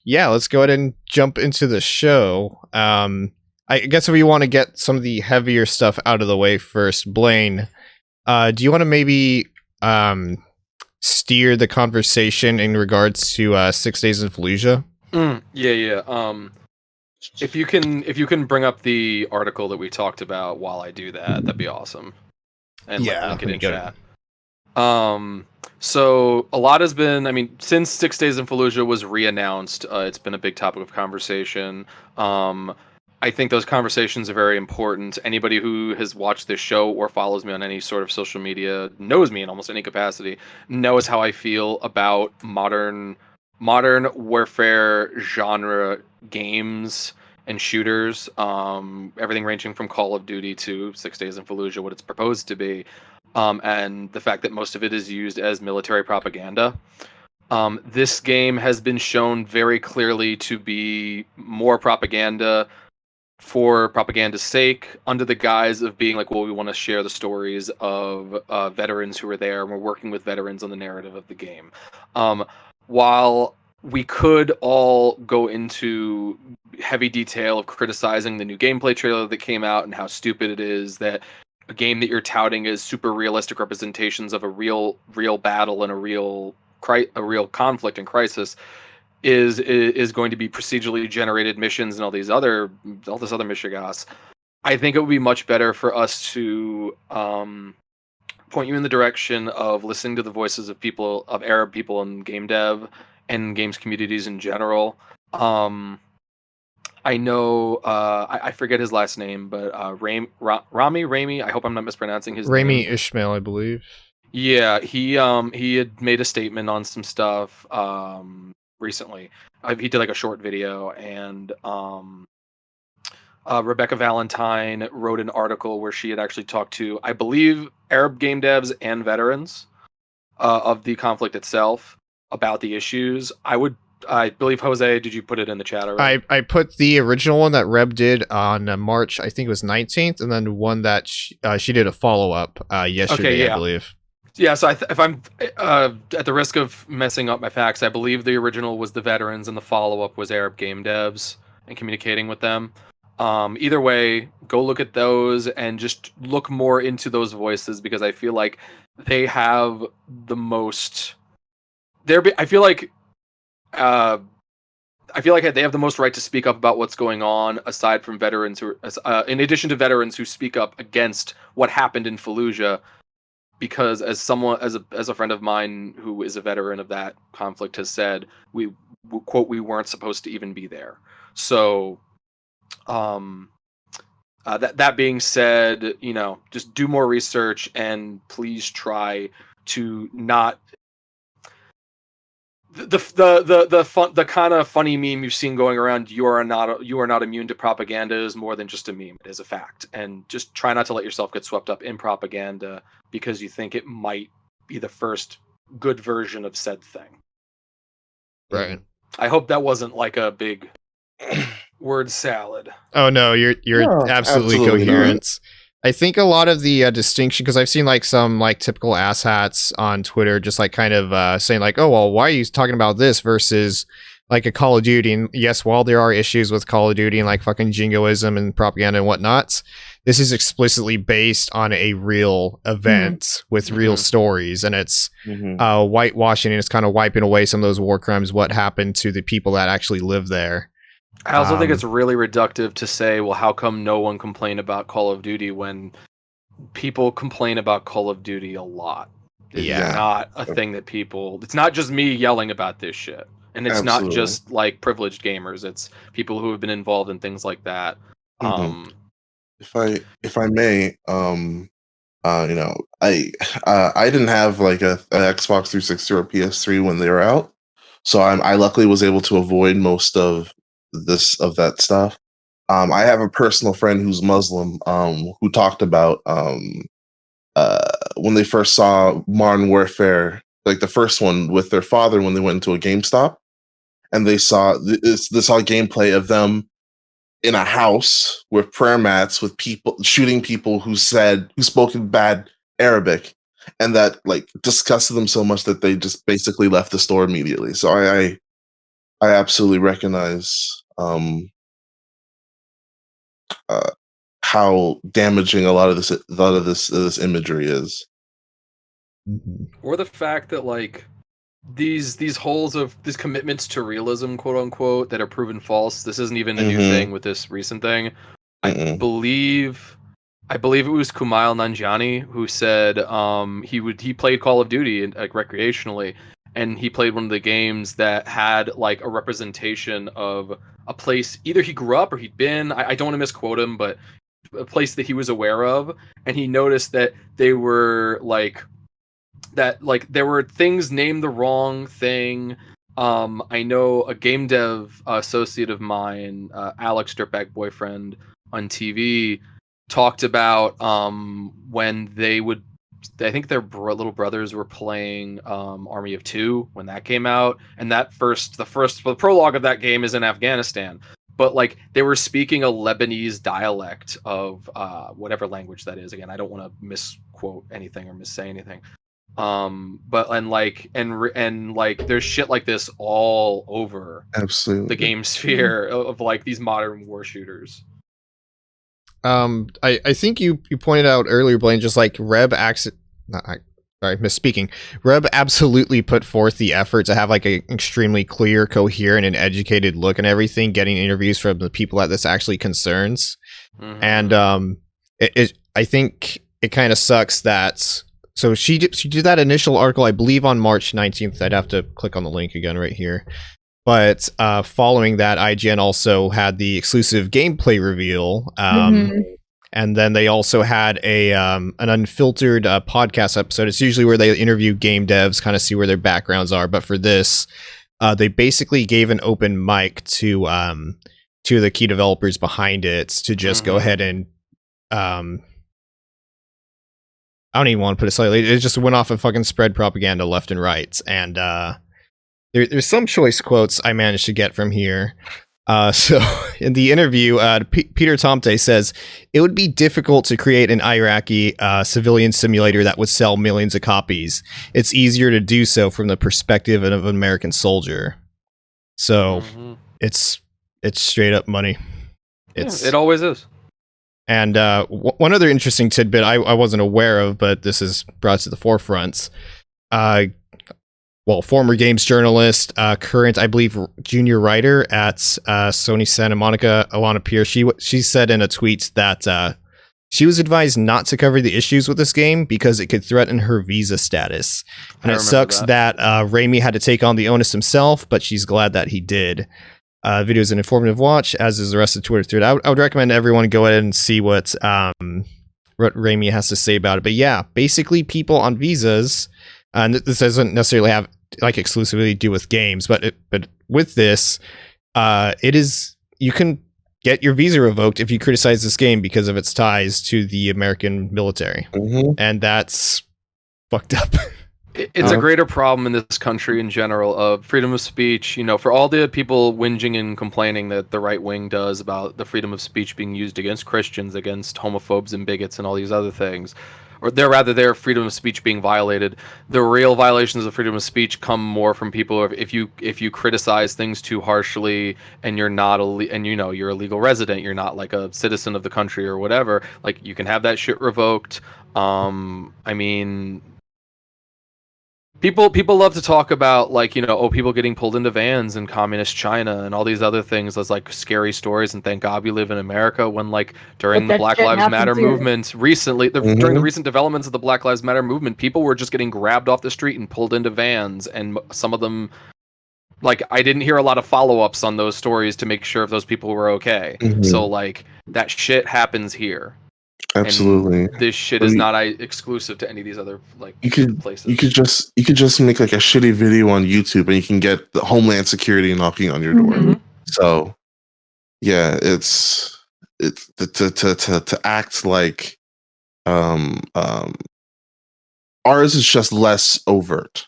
yeah, let's go ahead and jump into the show. I guess if we want to get some of the heavier stuff out of the way first, Blaine, do you want to maybe steer the conversation in regards to 6 Days in Fallujah? Yeah. If you can bring up the article that we talked about while I do that, that'd be awesome. And link it in chat. So a lot has been, I mean, since 6 Days in Fallujah was re-announced, it's been a big topic of conversation. I think those conversations are very important. Anybody who has watched this show or follows me on any sort of social media, knows me in almost any capacity, knows how I feel about modern warfare genre games and shooters. Everything ranging from Call of Duty to 6 Days in Fallujah, what it's proposed to be. And the fact that most of it is used as military propaganda. This game has been shown very clearly to be more propaganda for propaganda's sake, under the guise of being like, well, we want to share the stories of veterans who were there, and we're working with veterans on the narrative of the game. While we could all go into heavy detail of criticizing the new gameplay trailer that came out and how stupid it is that a game that you're touting as super realistic representations of a real battle and a real conflict and crisis is going to be procedurally generated missions and all this other mishigas. I think it would be much better for us to point you in the direction of listening to the voices of Arab people in game dev and games communities in general. I know I forget his last name, but Rami. I hope I'm not mispronouncing his name. Rami Ishmael, I believe. Yeah, he had made a statement on some stuff recently. He did like a short video, and Rebecca Valentine wrote an article where she had actually talked to, I believe, Arab game devs and veterans of the conflict itself about the issues. I believe, Jose, did you put it in the chat already? I put the original one that Reb did on March, I think it was 19th, and then one that she did a follow-up yesterday, I believe. Yeah, so if I'm at the risk of messing up my facts, I believe the original was the veterans and the follow-up was Arab game devs and communicating with them. Either way, go look at those and just look more into those voices, because I feel like they have the most... I feel like they have the most right to speak up about what's going on, aside from veterans in addition to veterans who speak up against what happened in Fallujah. Because as a friend of mine who is a veteran of that conflict has said, we weren't supposed to even be there. So, that being said, just do more research and please try to not the kind of funny meme you've seen going around. You are not immune to propaganda is more than just a meme. It is a fact, and just try not to let yourself get swept up in propaganda because you think it might be the first good version of said thing. Right. I hope that wasn't like a big word salad. Oh no, you're absolutely coherent. I think a lot of the distinction, because I've seen like some like typical asshats on Twitter just like kind of saying like, oh, well, why are you talking about this versus like a Call of Duty? And yes, while there are issues with Call of Duty and like fucking jingoism and propaganda and whatnot, this is explicitly based on a real event with real stories, and it's whitewashing, and it's kind of wiping away some of those war crimes, what happened to the people that actually live there. I also think it's really reductive to say, well, how come no one complained about Call of Duty when people complain about Call of Duty a lot? It's not a thing that it's not just me yelling about this shit. And it's not just like privileged gamers. It's people who have been involved in things like that. If I may, I didn't have like a Xbox 360 or PS3 when they were out. So I luckily was able to avoid most of that stuff. I have a personal friend who's Muslim who talked about when they first saw Modern Warfare, like the first one with their father, when they went into a GameStop and they saw this gameplay of them in a house with prayer mats with people shooting people who spoke in bad Arabic, and that like disgusted them so much that they just basically left the store immediately. So I absolutely recognize how damaging a lot of this imagery is. Mm-hmm. Or the fact that like these holes of these commitments to realism, quote unquote, that are proven false. This isn't even a new thing with this recent thing. I believe it was Kumail Nanjiani who said he played Call of Duty like recreationally, and he played one of the games that had like a representation of a place either he grew up or he'd been. I don't want to misquote him, but a place that he was aware of, and he noticed that they were like there were things named the wrong thing. I know a game dev associate of mine, Alex Dirtbag Boyfriend on TV, talked about when I think their little brothers were playing Army of Two when that came out, and the prologue of that game is in Afghanistan. But like they were speaking a Lebanese dialect of whatever language that is. Again, I don't want to misquote anything or missay anything. But there's shit like this all over Absolutely the game sphere of like these modern war shooters. I think you pointed out earlier, Blaine, just like misspeaking. Reb absolutely put forth the effort to have like an extremely clear, coherent, and educated look and everything, getting interviews from the people that this actually concerns. Mm-hmm. And I think it kind of sucks that. So she did that initial article, I believe, on March 19th. I'd have to click on the link again right here. But following that, IGN also had the exclusive gameplay reveal. And then they also had an unfiltered podcast episode. It's usually where they interview game devs, kind of see where their backgrounds are. But for this, they basically gave an open mic to the key developers behind it to just go ahead and... I don't even want to put it slightly. It just went off and fucking spread propaganda left and right. And there's some choice quotes I managed to get from here. So in the interview, Peter Dante says, it would be difficult to create an Iraqi civilian simulator that would sell millions of copies. It's easier to do so from the perspective of an American soldier. So it's straight up money. It always is. And one other interesting tidbit I wasn't aware of, but this is brought to the forefront. Former games journalist, current, I believe, junior writer at Sony Santa Monica, Alana Pierce, she said in a tweet that she was advised not to cover the issues with this game because it could threaten her visa status. And it sucks that Raimi had to take on the onus himself, but she's glad that he did. Video is an informative watch, as is the rest of the Twitter thread. I would recommend everyone go ahead and see what Raimi has to say about it. But yeah, basically people on visas, and this doesn't necessarily have like exclusively to do with games, but with this, it is, you can get your visa revoked if you criticize this game because of its ties to the American military, and that's fucked up. It's a greater problem in this country in general of freedom of speech. You know, for all the people whinging and complaining that the right wing does about the freedom of speech being used against Christians, against homophobes and bigots and all these other things, or their freedom of speech being violated. The real violations of freedom of speech come more from people if you criticize things too harshly and you're not you're a legal resident, you're not like a citizen of the country or whatever. Like you can have that shit revoked. I mean. People love to talk about like, people getting pulled into vans in communist China and all these other things as like scary stories, and thank God we live in America when like during the Black Lives Matter movement recently, during the recent developments of the Black Lives Matter movement, people were just getting grabbed off the street and pulled into vans, and some of them, like, I didn't hear a lot of follow-ups on those stories to make sure if those people were okay. So like that shit happens here. Absolutely. And this shit is not exclusive to any of these other places. You could just make like a shitty video on YouTube and you can get the Homeland Security knocking on your door. So yeah, it's to act like ours is just less overt.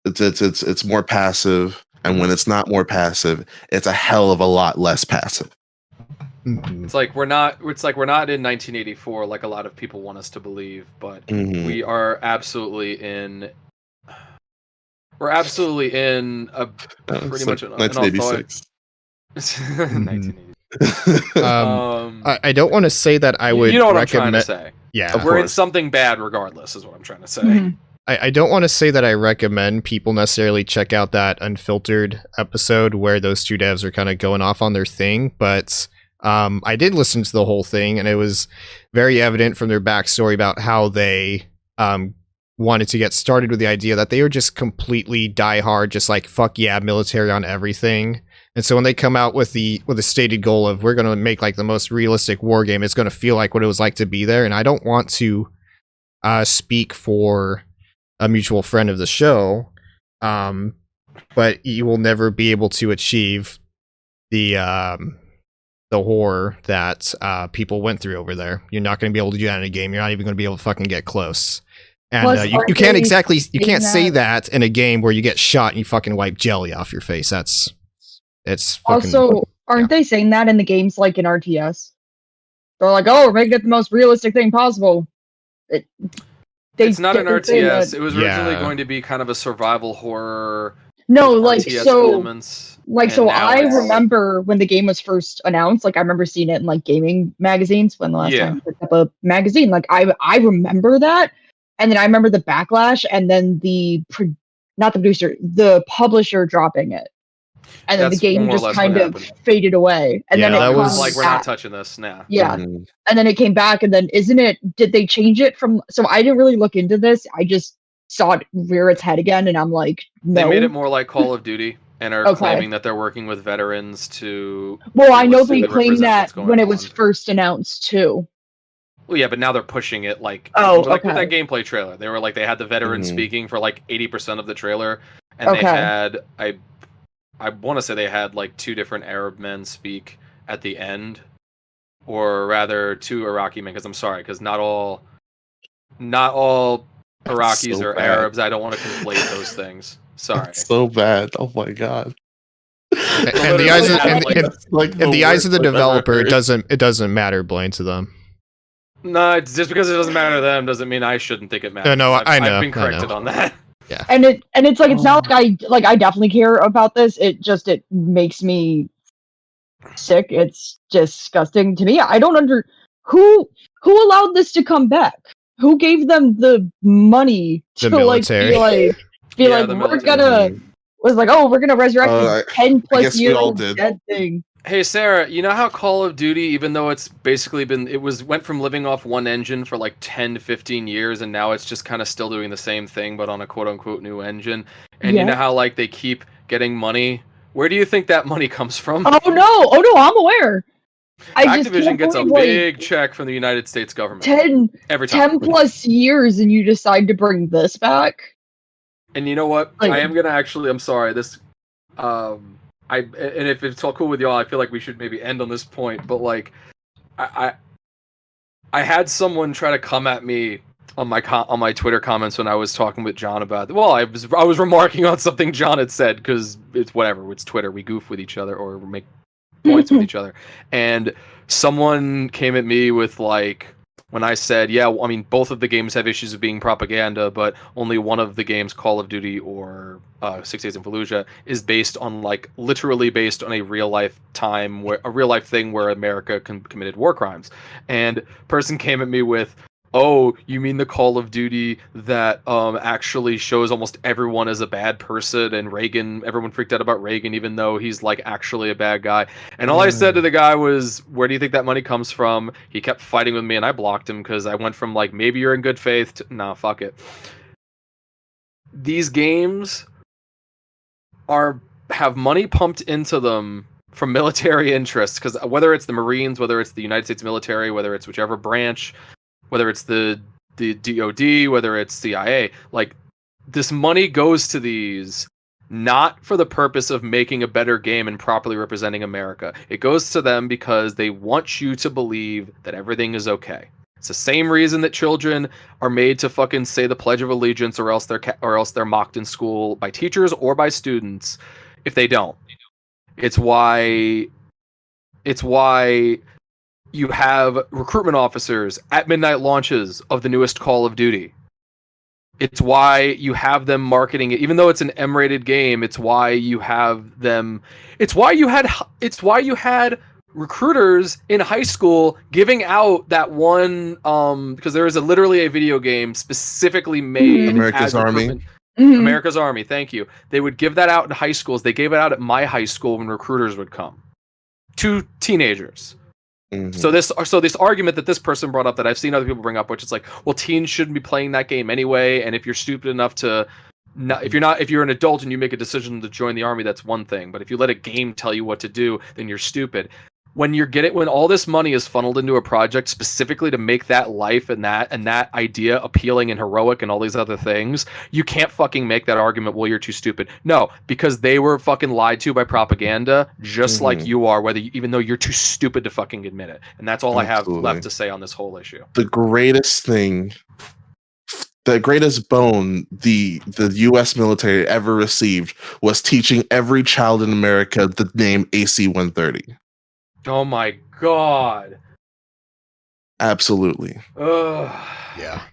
It's more passive, and when it's not more passive, it's a hell of a lot less passive. It's like we're not in 1984 like a lot of people want us to believe, but we are absolutely in we're absolutely in a pretty much an 1986. 1980. I don't want to say that I would. You know what recommend... I'm trying to say? Yeah, we're in something bad regardless, is what I'm trying to say. Mm-hmm. I don't want to say that I recommend people necessarily check out that unfiltered episode where those two devs are kind of going off on their thing, but I did listen to the whole thing, and it was very evident from their backstory about how they wanted to get started with the idea that they were just completely diehard, just like fuck yeah, military on everything. And so when they come out with a stated goal of we're going to make like the most realistic war game, it's going to feel like what it was like to be there. And I don't want to speak for a mutual friend of the show, but you will never be able to achieve the horror that people went through over there. You're not going to be able to do that in a game. You're not even going to be able to fucking get close. And you can't say that in a game where you get shot and you fucking wipe jelly off your face. It's fucking, also, aren't they saying that in the games like in RTS? They're like, oh, we're making it the most realistic thing possible. It's not an RTS. It was originally going to be kind of a survival horror. No, like RTS so. Elements, I remember when the game was first announced. Like I remember seeing it in like gaming magazines when the last time I picked up a magazine. Like I remember that, and then I remember the backlash, and then the publisher dropping it. And then the game just kind of faded away. And then it was like, we're not touching this now. Yeah. Mm-hmm. And then it came back, and then did they change it from, so I didn't really look into this. I just saw it rear its head again, and I'm like, no. They made it more like Call of Duty and are claiming that they're working with veterans to... Well, I know they claimed that when it was first announced, too. Well, yeah, but now they're pushing it like... with that gameplay trailer. They were like, they had the veterans speaking for like 80% of the trailer, and they had... I want to say they had like 2 different Arab men speak at the end, or rather 2 Iraqi men. Because I'm sorry, because not all Iraqis are Arabs. I don't want to conflate those things. Sorry. That's so bad. Oh my god. And the eyes of the developer, it doesn't matter, Blaine, to them. No, just because it doesn't matter to them doesn't mean I shouldn't think it matters. No, I know. I've been corrected on that. Yeah. And it's like, it's not like I definitely care about this. It makes me sick. It's disgusting to me. I don't who allowed this to come back? Who gave them the money to military. we're gonna resurrect this 10+ year dead thing. Hey Sarah, you know how Call of Duty, even though it's basically went from living off one engine for like 10 to 15 years, and now it's just kind of still doing the same thing but on a quote unquote new engine. And you know how like they keep getting money? Where do you think that money comes from? Oh no, I'm aware. Activision gets a big check from the United States government. 10+ years, and you decide to bring this back? And you know what? I am gonna I'm sorry, this and if it's all cool with y'all, I feel like we should maybe end on this point. But like, I had someone try to come at me on my Twitter comments when I was talking with John about it. Well, I was remarking on something John had said, because it's whatever. It's Twitter. We goof with each other or make points with each other. And someone came at me with like, when I said, both of the games have issues of being propaganda, but only one of the games, Call of Duty or 6 Days in Fallujah, is literally based on a real life thing where America committed war crimes. And person came at me with, oh, you mean the Call of Duty that actually shows almost everyone as a bad person, and Reagan, everyone freaked out about Reagan even though he's like actually a bad guy. And all I said to the guy was, where do you think that money comes from? He kept fighting with me, and I blocked him because I went from like, maybe you're in good faith to, nah, fuck it. These games have money pumped into them from military interests, because whether it's the Marines, whether it's the United States military, whether it's whichever branch, whether it's the DOD, whether it's CIA, like, this money goes to these not for the purpose of making a better game and properly representing America. It goes to them because they want you to believe that everything is okay. It's the same reason that children are made to fucking say the Pledge of Allegiance, or else they're mocked in school by teachers or by students if they don't. It's why you have recruitment officers at midnight launches of the newest Call of Duty. It's why you have them marketing it, even though it's an M-rated game. It's why you have them. It's why you had recruiters in high school giving out that one. Because there is literally a video game specifically made America's as Army. America's Army. Thank you. They would give that out in high schools. They gave it out at my high school when recruiters would come to teenagers. So this argument that this person brought up that I've seen other people bring up, which is like, well, teens shouldn't be playing that game anyway, and if you're stupid enough to, if you're an adult and you make a decision to join the army, that's one thing. But if you let a game tell you what to do, then you're stupid. When all this money is funneled into a project specifically to make that life and that idea appealing and heroic and all these other things, you can't fucking make that argument, well, you're too stupid. No, because they were fucking lied to by propaganda, just like you are, even though you're too stupid to fucking admit it. And that's all I have left to say on this whole issue. The greatest bone the U.S. military ever received was teaching every child in America the name AC-130. Oh my god. Absolutely. Yeah.